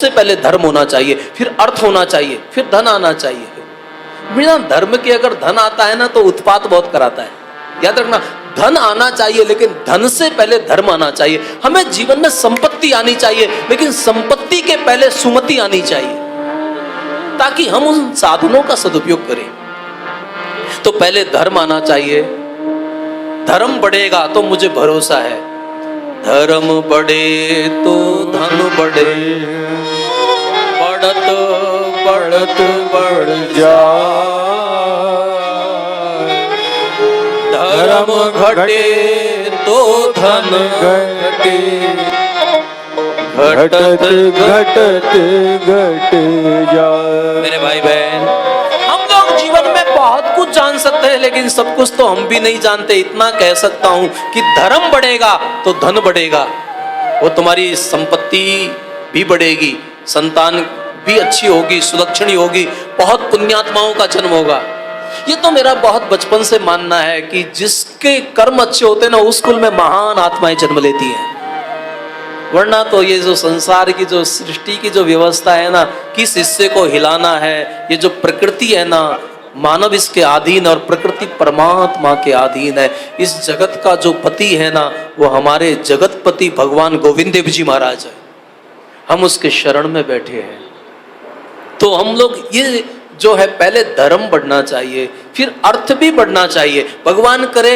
सबसे पहले धर्म होना चाहिए, फिर अर्थ होना चाहिए, फिर धन आना चाहिए। बिना धर्म के अगर धन आता है ना तो उत्पात बहुत कराता है। याद रखना, धन आना चाहिए लेकिन धन से पहले धर्म आना चाहिए। हमें जीवन में संपत्ति आनी चाहिए लेकिन संपत्ति के पहले सुमति आनी चाहिए, ताकि हम उन साधनों का सदुपयोग करें। तो पहले धर्म आना चाहिए, धर्म बढ़ेगा तो मुझे भरोसा है, धर्म बढ़े तो धन बढ़े, बढ़त बढ़त बढ़ जाए, धर्म घटे तो धन घटे, घटत घटत घट जाए। मेरे भाई बहन, हम लोग जीवन में बहुत कुछ जान सकते हैं लेकिन सब कुछ तो हम भी नहीं जानते। इतना कह सकता हूं कि धर्म बढ़ेगा तो धन बढ़ेगा, वो तुम्हारी संपत्ति भी बढ़ेगी, संतान भी अच्छी होगी, सुलक्षणी होगी, बहुत पुण्यात्माओं का जन्म होगा। ये तो मेरा बहुत बचपन से मानना है कि जिसके कर्म अच्छे होते हैं ना, उस कुल में महान आत्माएं जन्म लेती हैं। वरना तो ये जो संसार की जो सृष्टि की जो व्यवस्था है ना, किस हिस्से को हिलाना है, ये जो प्रकृति है ना, मानव इसके अधीन और प्रकृति परमात्मा के अधीन है। इस जगत का जो पति है ना, वो हमारे जगतपति भगवान गोविंद देव जी महाराज है। हम उसके शरण में बैठे हैं। तो हम लोग ये जो है, पहले धर्म बढ़ना चाहिए, फिर अर्थ भी बढ़ना चाहिए। भगवान करे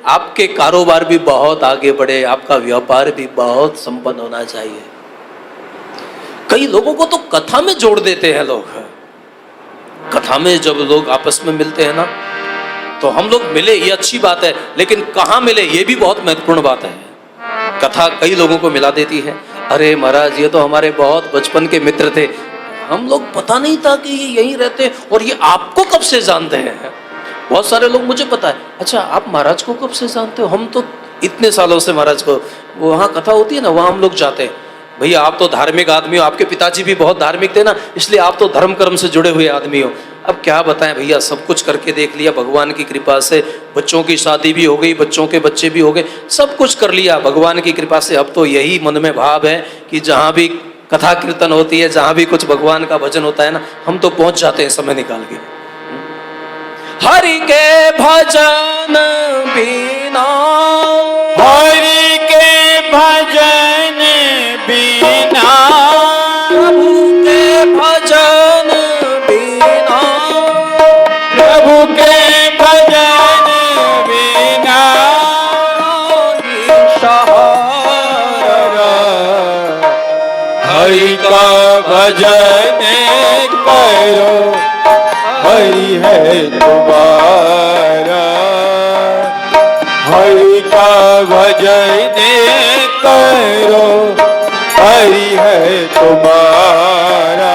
आपके कारोबार भी बहुत आगे बढ़े, आपका व्यापार भी बहुत संपन्न होना चाहिए। कई लोगों को तो कथा में जोड़ देते हैं लोग। कथा में जब लोग आपस में मिलते हैं ना, तो हम लोग मिले ये अच्छी बात है, लेकिन कहाँ मिले ये भी बहुत महत्वपूर्ण बात है। कथा कई लोगों को मिला देती है। अरे महाराज, ये तो हमारे बहुत बचपन के मित्र थे, हम लोग पता नहीं था कि ये यहीं रहते हैं, और ये आपको कब से जानते हैं। बहुत सारे लोग मुझे पता है, अच्छा आप महाराज को कब से जानते हो? हम तो इतने सालों से महाराज को, वहाँ कथा होती है ना, वहाँ हम लोग जाते हैं। भैया आप तो धार्मिक आदमी हो, आपके पिताजी भी बहुत धार्मिक थे ना, इसलिए आप तो धर्म कर्म से जुड़े हुए आदमी हो। अब क्या बताएं भैया, सब कुछ करके देख लिया भगवान की कृपा से। बच्चों की शादी भी हो गई, बच्चों के बच्चे भी हो गए, सब कुछ कर लिया भगवान की कृपा से। अब तो यही मन में भाव है कि जहाँ भी कथा कीर्तन होती है, जहाँ भी कुछ भगवान का भजन होता है ना, हम तो पहुँच जाते हैं समय निकाल के। हरि के भजन बिना, हरि के भजन बिना, प्रभु के भजन बिना, प्रभु के भजन बिना, सहारा हरि का भजन करो, हरि है तुम्हारा। हरि का भजन करो, हरि है तुम्हारा।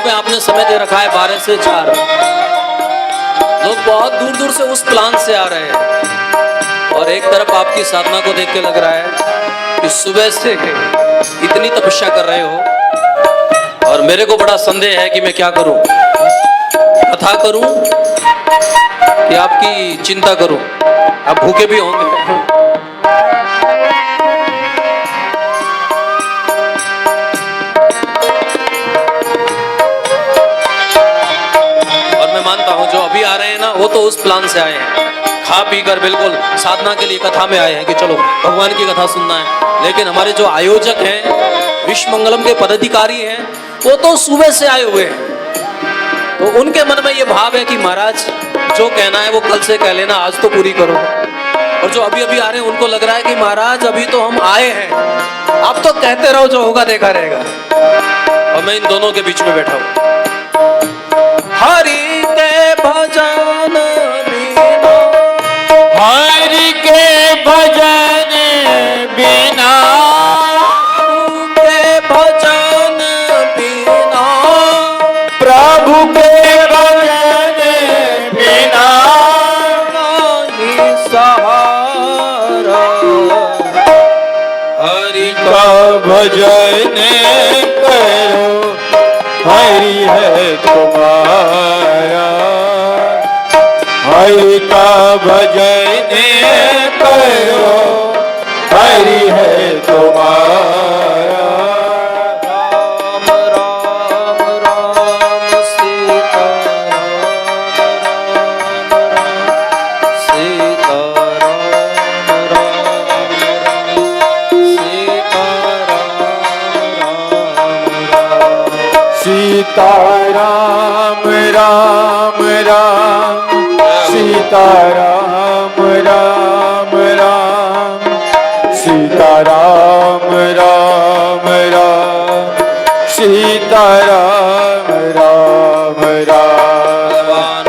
आपने समय दे रखा है 12 से 4, लोग बहुत दूर दूर से उस प्लान से आ रहे हैं। और एक तरफ आपकी साधना को देख के लग रहा है कि सुबह से इतनी तपस्या कर रहे हो, और मेरे को बड़ा संदेह है कि मैं क्या करूं, कथा करूं कि आपकी चिंता करूं। आप भूखे भी होंगे। जो अभी आ रहे हैं ना, वो तो उस प्लान से आए हैं, खा पी कर बिल्कुल साधना के लिए कथा में आए हैं कि चलो भगवान की कथा सुनना है। लेकिन हमारे जो आयोजक हैं, विश्व मंगलम के पदाधिकारी हैं, वो तो सुबह से आए हुए हैं। तो उनके मन में ये भाव है कि महाराज जो कहना है वो कल से कह लेना, आज तो पूरी करो। और जो अभी अभी आ रहे हैं, उनको लग रहा है कि महाराज अभी तो हम आए हैं, आप तो कहते रहो, जो होगा देखा रहेगा। और मैं इन दोनों के बीच में बैठा हूं। हरि के भजन बिना, हरि के भजन बिना, के भजन बिना, भजन करो हरि है तुम्हारा, हरि का भजन करो हरि है तुम्हारा। सीता राम राम राम, सीता राम राम राम, सीता राम राम राम, सीता राम राम राम।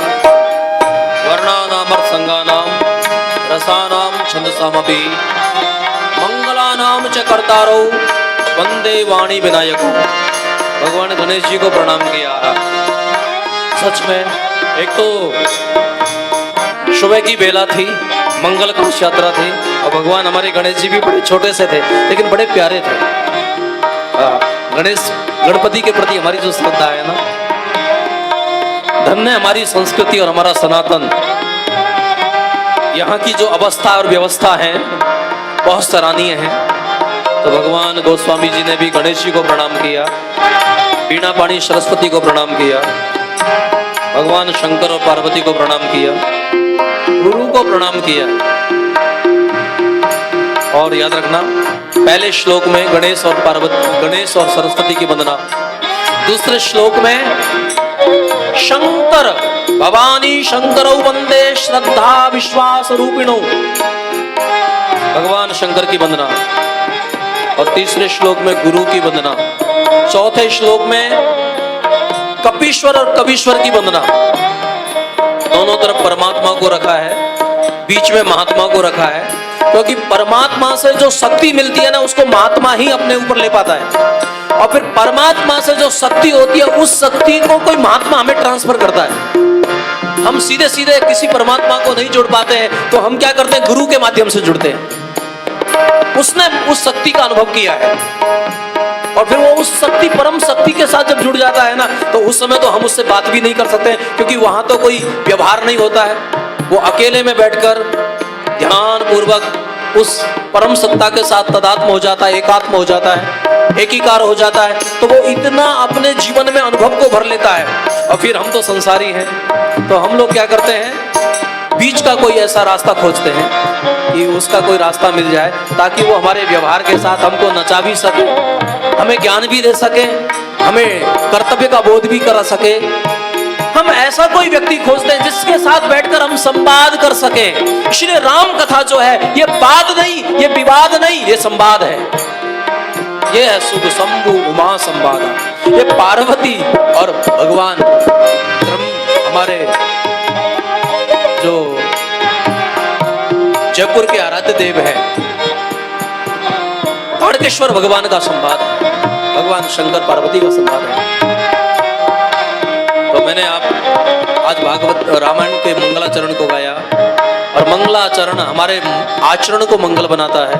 वर्णानाम संगानाम रसानाम छंदसामपि मंगलानाम च कर्तारो वंदे वाणी विनायको। भगवान गणेश जी को प्रणाम किया। सच में एक तो सुबह की बेला थी, मंगल कलश यात्रा थी, और भगवान हमारे गणेश जी भी बड़े छोटे से थे लेकिन बड़े प्यारे थे। गणेश गणपति के प्रति हमारी जो श्रद्धा है ना, धन्य हमारी संस्कृति और हमारा सनातन। यहाँ की जो अवस्था और व्यवस्था है बहुत सराहनीय है। तो भगवान गोस्वामी जी ने भी गणेश जी को प्रणाम किया, वीणा पाणी सरस्वती को प्रणाम किया, भगवान शंकर और पार्वती को प्रणाम किया, गुरु को प्रणाम किया। और याद रखना, पहले श्लोक में गणेश और सरस्वती की वंदना, दूसरे श्लोक में शंकर भवानी शंकरौ वंदे श्रद्धा विश्वास रूपिणौ, भगवान शंकर की वंदना। और तीसरे श्लोक में गुरु की वंदना, चौथे श्लोक में कपीश्वर और कवीश्वर की वंदना। दोनों तरफ परमात्मा को रखा है, बीच में महात्मा को रखा है, क्योंकि परमात्मा से जो शक्ति मिलती है ना, उसको महात्मा ही अपने ऊपर ले पाता है। और फिर परमात्मा से जो शक्ति होती है, उस शक्ति को कोई महात्मा हमें ट्रांसफर करता है। हम सीधे सीधे किसी परमात्मा को नहीं जुड़ पाते हैं, तो हम क्या करते हैं, गुरु के माध्यम से जुड़ते हैं। उसने उस शक्ति का अनुभव किया है, और फिर वो उस शक्ति, परम शक्ति के साथ जब जुड़ जाता है ना, तो उस समय तो हम उससे बात भी नहीं कर सकते, क्योंकि वहां तो कोई व्यवहार नहीं होता है। वो अकेले में बैठकर ध्यान पूर्वक उस परम सत्ता के साथ तदात्म हो जाता है, एकात्म हो जाता है, एकीकार हो जाता है। तो वो इतना अपने जीवन में अनुभव को भर लेता है। और फिर हम तो संसारी हैं, तो हम लोग क्या करते हैं, बीच का कोई ऐसा रास्ता खोजते हैं कि उसका कोई रास्ता मिल जाए, ताकि वो हमारे व्यवहार के साथ हमको नचा भी सके, हमें ज्ञान भी दे सके, हमें कर्तव्य का बोध भी करा सके। हम ऐसा कोई व्यक्ति खोजते हैं जिसके साथ बैठकर हम संवाद कर सके। इसलिए राम कथा जो है, ये वाद नहीं, ये विवाद नहीं, ये संवाद है। ये है सुख शंभु उमा संवाद। ये पार्वती और भगवान हमारे जो जयपुर के आराध्य देव है, ताड़केश्वर भगवान का संवाद है, भगवान शंकर पार्वती का संवाद है। तो मैंने आज भागवत रामायण के मंगलाचरण को गाया, और मंगलाचरण हमारे आचरण को मंगल बनाता है।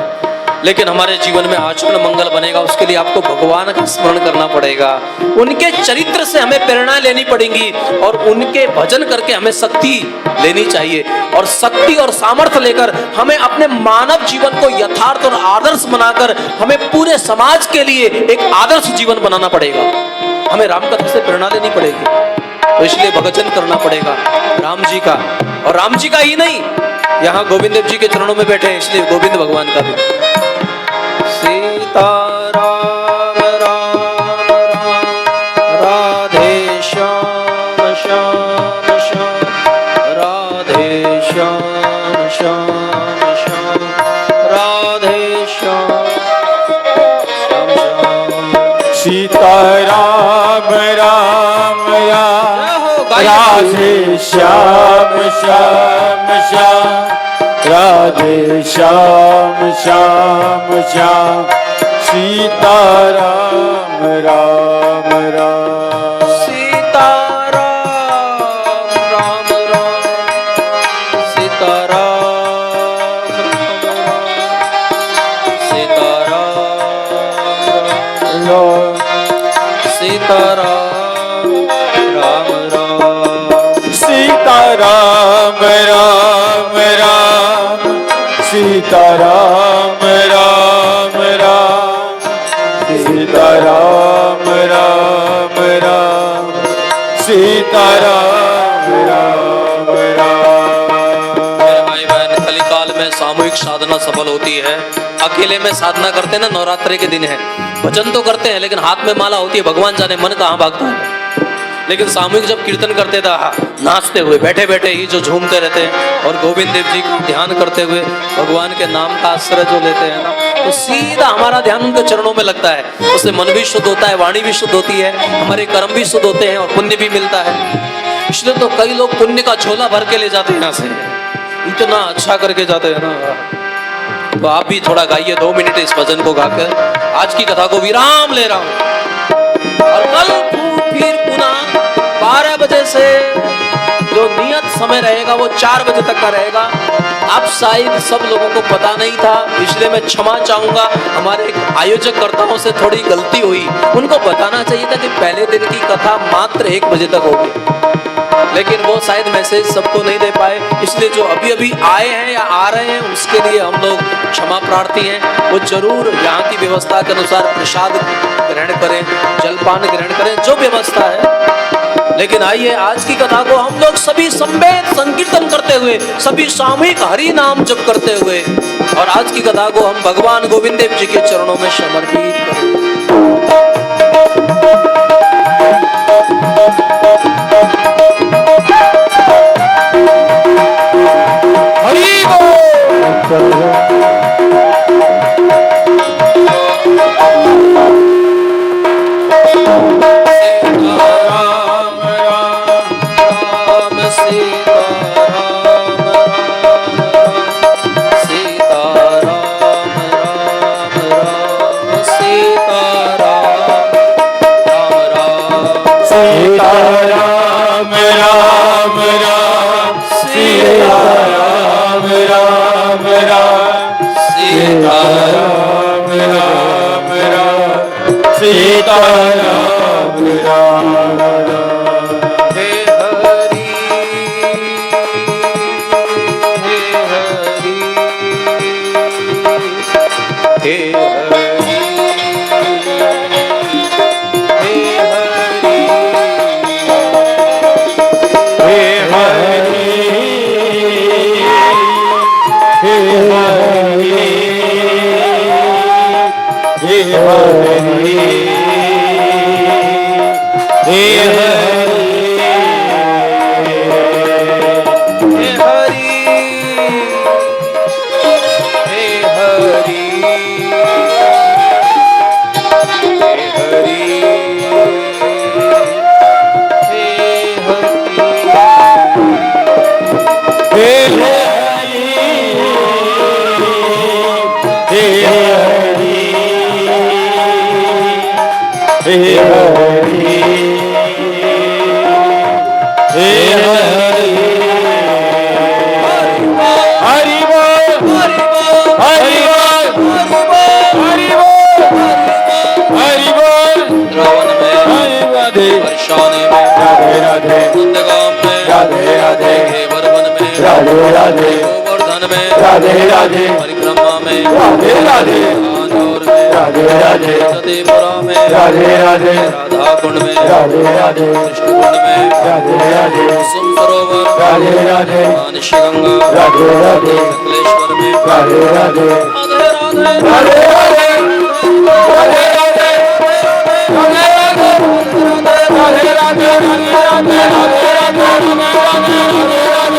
लेकिन हमारे जीवन में आचरण मंगल बनेगा, उसके लिए आपको भगवान का स्मरण करना पड़ेगा, उनके चरित्र से हमें प्रेरणा लेनी पड़ेगी, और उनके भजन करके हमें शक्ति लेनी चाहिए। और शक्ति और सामर्थ्य लेकर हमें अपने मानव जीवन को यथार्थ और आदर्श बनाकर हमें पूरे समाज के लिए एक आदर्श जीवन बनाना पड़ेगा। हमें रामकथा से प्रेरणा लेनी पड़ेगी, तो इसलिए भजन करना पड़ेगा राम जी का। और राम जी का ही नहीं, यहाँ गोविंद देव जी के चरणों में बैठे हैं, इसलिए गोविंद भगवान का भी। सीता राम राम राम, राधे श्याम श्याम श्याम, राधे श्याम श्याम श्याम, राधे श्याम श्याम श्याम। सीता राम राम राम, राधे श्याम श्याम श्याम, राधे श्याम श्याम श्याम, सीता राम राम राम, सीता राम राम राम, सीता राम राम, सीता राम राम राम सीता राम राम राम सीता राम राम राम सीता राम राम राम। मेरे भाई बहन, कलिकाल में सामूहिक साधना सफल होती है। अकेले में साधना करते हैं ना, नवरात्रि के दिन है, भजन तो करते हैं लेकिन हाथ में माला होती है, भगवान जाने मन कहाँ भागता है। लेकिन सामूहिक जब कीर्तन करते था, नाचते हुए बैठे बैठे ही जो झूमते रहते हैं और गोविंद देव जी का ध्यान करते हुए भगवान के नाम का आश्रय जो लेते हैं ना, तो सीधा हमारा ध्यान उनके चरणों में लगता है। उससे मन भी शुद्ध होता है, वाणी भी शुद्ध होती है, हमारे कर्म भी शुद्ध होते हैं और पुण्य भी मिलता है। इसलिए तो कई लोग पुण्य का झोला भर के ले जाते हैं यहाँ से, इतना अच्छा करके जाते हैं ना। तो आप भी थोड़ा गाइए 2 मिनट इस भजन को गाकर आज की कथा को विराम ले रहा हूं। और कल फिर पुनः 12 बजे से जो नियत समय रहेगा वो 4 बजे तक का रहेगा। अब शायद सब लोगों को पता नहीं था, इसलिए मैं क्षमा चाहूंगा। हमारे आयोजक कर्ताओं से थोड़ी गलती हुई, उनको बताना चाहिए था कि पहले दिन की कथा मात्र 1 बजे तक होगी, लेकिन वो शायद मैसेज सबको नहीं दे पाए। इसलिए जो अभी अभी आए हैं या आ रहे हैं उसके लिए हम लोग क्षमा प्रार्थी हैं। वो जरूर यहाँ की व्यवस्था के अनुसार प्रसाद ग्रहण करें, जलपान ग्रहण करें, जो व्यवस्था है। लेकिन आइए आज की कथा को हम लोग सभी संवेद संकीर्तन करते हुए, सभी सामूहिक हरि नाम जप करते हुए, और आज की कथा को हम भगवान गोविंद देव जी के चरणों में समर्पित करें। सीताराम राम राम। हे हरि हे हरि हे हरि हे हरि हे हरि हे हरि हे हरि हे राधे राधे गोवर्धन में राधे राधे परिक्रमा में राधे राधे आंदोर में राधे राधे सतीपुरा में राधे राधे राधा कुंड में राधे राधे कृष्ण कुंड में राधे राधे कुसुम सरोवर राधे राधे मानसी गंगा राधे राधे कलेश्वर में राधे राधे राधे राधे राधे राधे राधे राधे राधे